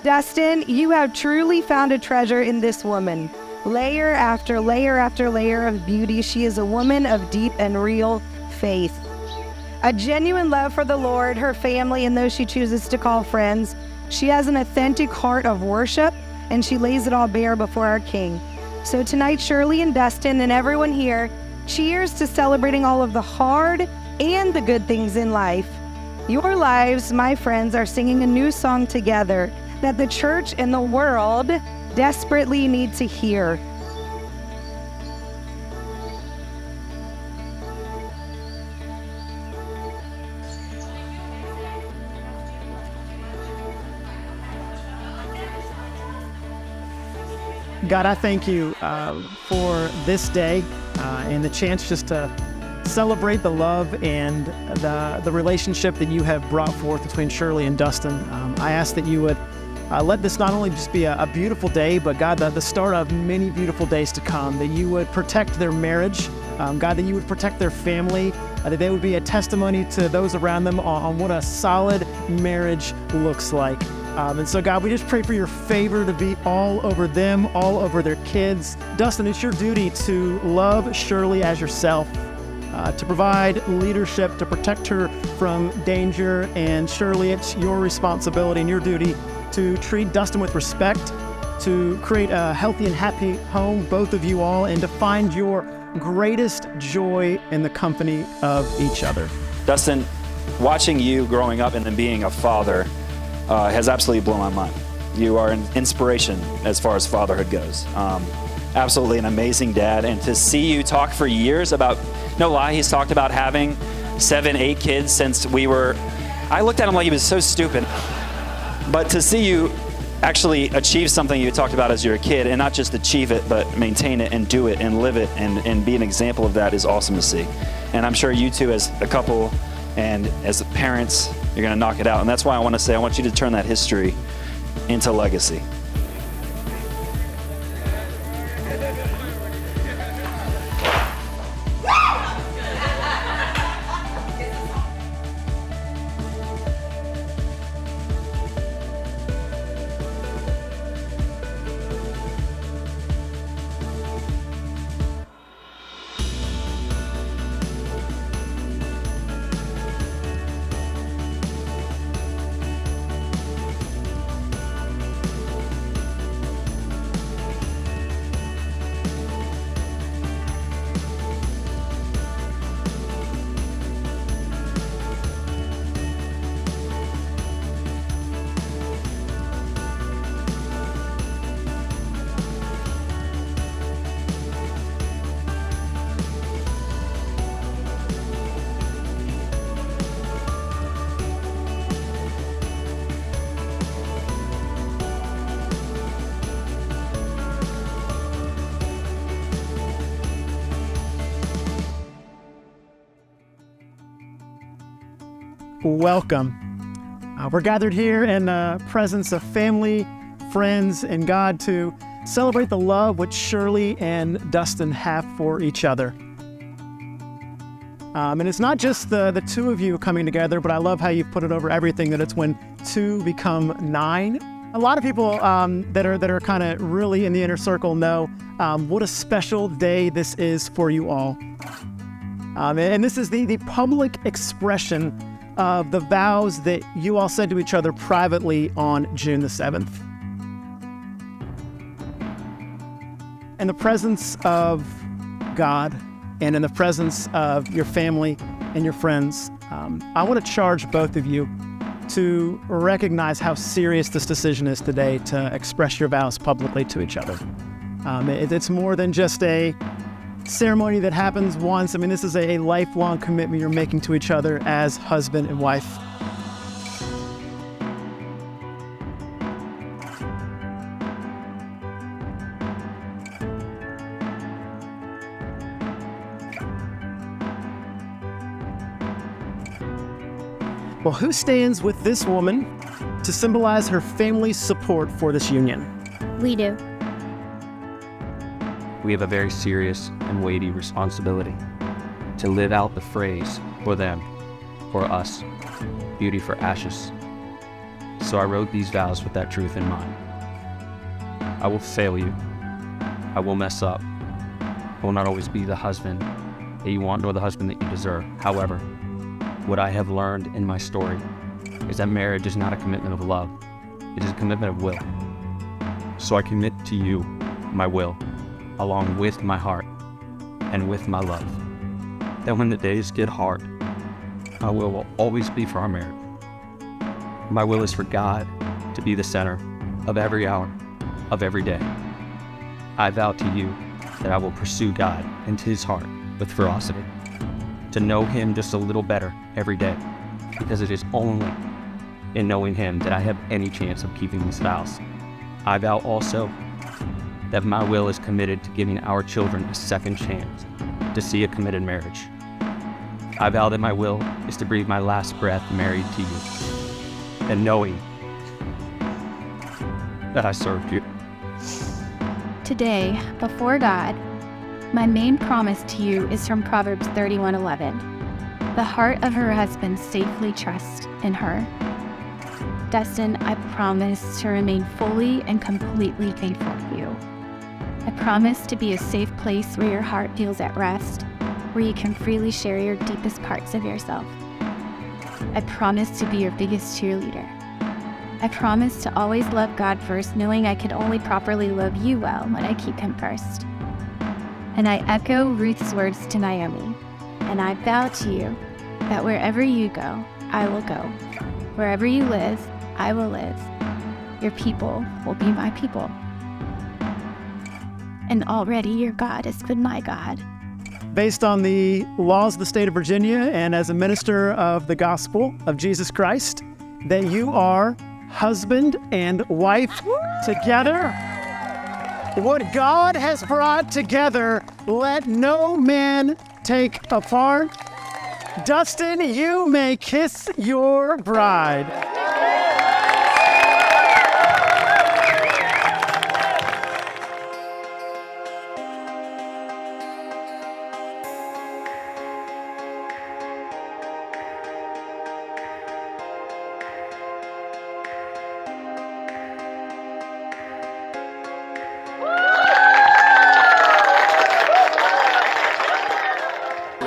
Dustin, you have truly found a treasure in this woman. Layer after layer after layer of beauty, she is a woman of deep and real faith. A genuine love for the Lord, her family, and those she chooses to call friends. She has an authentic heart of worship, and she lays it all bare before our King. So tonight, Shirley and Dustin and everyone here, cheers to celebrating all of the hard and the good things in life. Your lives, my friends, are singing a new song together that the church and the world desperately need to hear. God, I thank you for this day and the chance just to celebrate the love and the relationship that you have brought forth between Shirley and Dustin. I ask that you would let this not only just be a beautiful day, but God, the start of many beautiful days to come, that you would protect their marriage, God, that you would protect their family, that they would be a testimony to those around them on what a solid marriage looks like. And so, God, we just pray for your favor to be all over them, all over their kids. Dustin, it's your duty to love Shirley as yourself, to provide leadership, to protect her from danger. And Shirley, it's your responsibility and your duty to treat Dustin with respect, to create a healthy and happy home, both of you all, and to find your greatest joy in the company of each other. Dustin, watching you growing up and then being a father has absolutely blown my mind. You are an inspiration as far as fatherhood goes. Absolutely an amazing dad. And to see you talk for years about, no lie, he's talked about having 7, 8 kids since I looked at him like he was so stupid. But to see you actually achieve something you talked about as you're a kid, and not just achieve it, but maintain it and do it and live it and be an example of that, is awesome to see. And I'm sure you two as a couple and as parents, you're gonna knock it out. And that's why I want to say, I want you to turn that history into legacy. Welcome. We're gathered here in the presence of family, friends, and God to celebrate the love which Shirley and Dustin have for each other. And it's not just the two of you coming together, but I love how you've put it over everything, that it's when 2 become 9. A lot of people that are kind of really in the inner circle know what a special day this is for you all. And this is the public expression of the vows that you all said to each other privately on June the 7th. In the presence of God and in the presence of your family and your friends, I want to charge both of you to recognize how serious this decision is today to express your vows publicly to each other. It's more than just a ceremony that happens once. I mean, this is a lifelong commitment you're making to each other as husband and wife. Well, who stands with this woman to symbolize her family's support for this union? We do. We have a very serious and weighty responsibility to live out the phrase, for them, for us, beauty for ashes, So I wrote these vows with that truth in mind. I will fail you. I will mess up. I will not always be the husband that you want nor the husband that you deserve. However, what I have learned in my story is that marriage is not a commitment of love. It is a commitment of will. So I commit to you my will, along with my heart and with my love, that when the days get hard, my will always be for our marriage. My will is for God to be the center of every hour of every day. I vow to you that I will pursue God and His heart with ferocity, to know Him just a little better every day, because it is only in knowing Him that I have any chance of keeping these vows. I vow also that my will is committed to giving our children a second chance to see a committed marriage. I vow that my will is to breathe my last breath married to you, and knowing that I served you. Today, before God, my main promise to you is from Proverbs 31:11. The heart of her husband safely trusts in her. Dustin, I promise to remain fully and completely faithful to you. I promise to be a safe place where your heart feels at rest, where you can freely share your deepest parts of yourself. I promise to be your biggest cheerleader. I promise to always love God first, knowing I can only properly love you well when I keep Him first. And I echo Ruth's words to Naomi, and I vow to you that wherever you go, I will go. Wherever you live, I will live. Your people will be my people. And already your God has been my God. Based on the laws of the state of Virginia and as a minister of the gospel of Jesus Christ, that you are husband and wife together. What God has brought together, let no man take apart. Dustin, you may kiss your bride.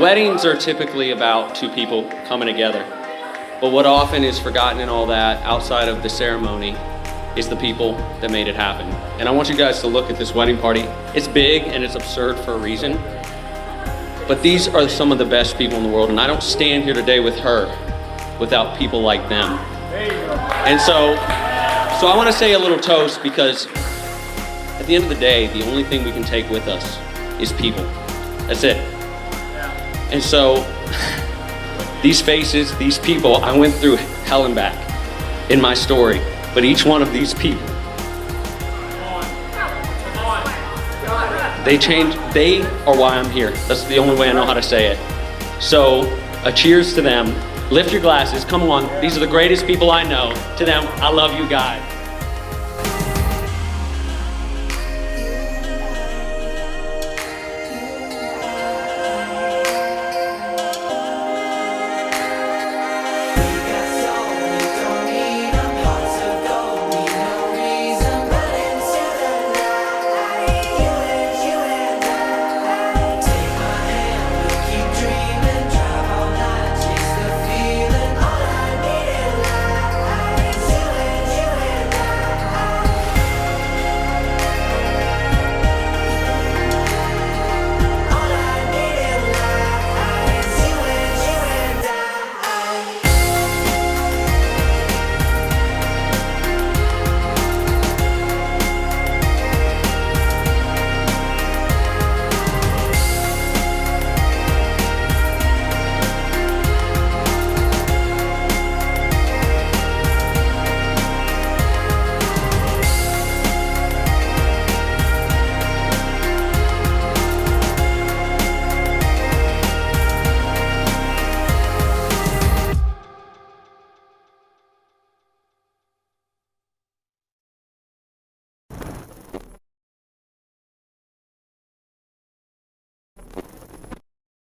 Weddings are typically about two people coming together. But what often is forgotten in all that, outside of the ceremony, is the people that made it happen. And I want you guys to look at this wedding party. It's big and it's absurd for a reason. But these are some of the best people in the world. And I don't stand here today with her without people like them. And so I want to say a little toast, because at the end of the day, the only thing we can take with us is people. That's it. And so, these faces, these people, I went through hell and back in my story, but each one of these people, they are why I'm here. That's the only way I know how to say it. So, a cheers to them. Lift your glasses, come on. These are the greatest people I know. To them, I love you guys.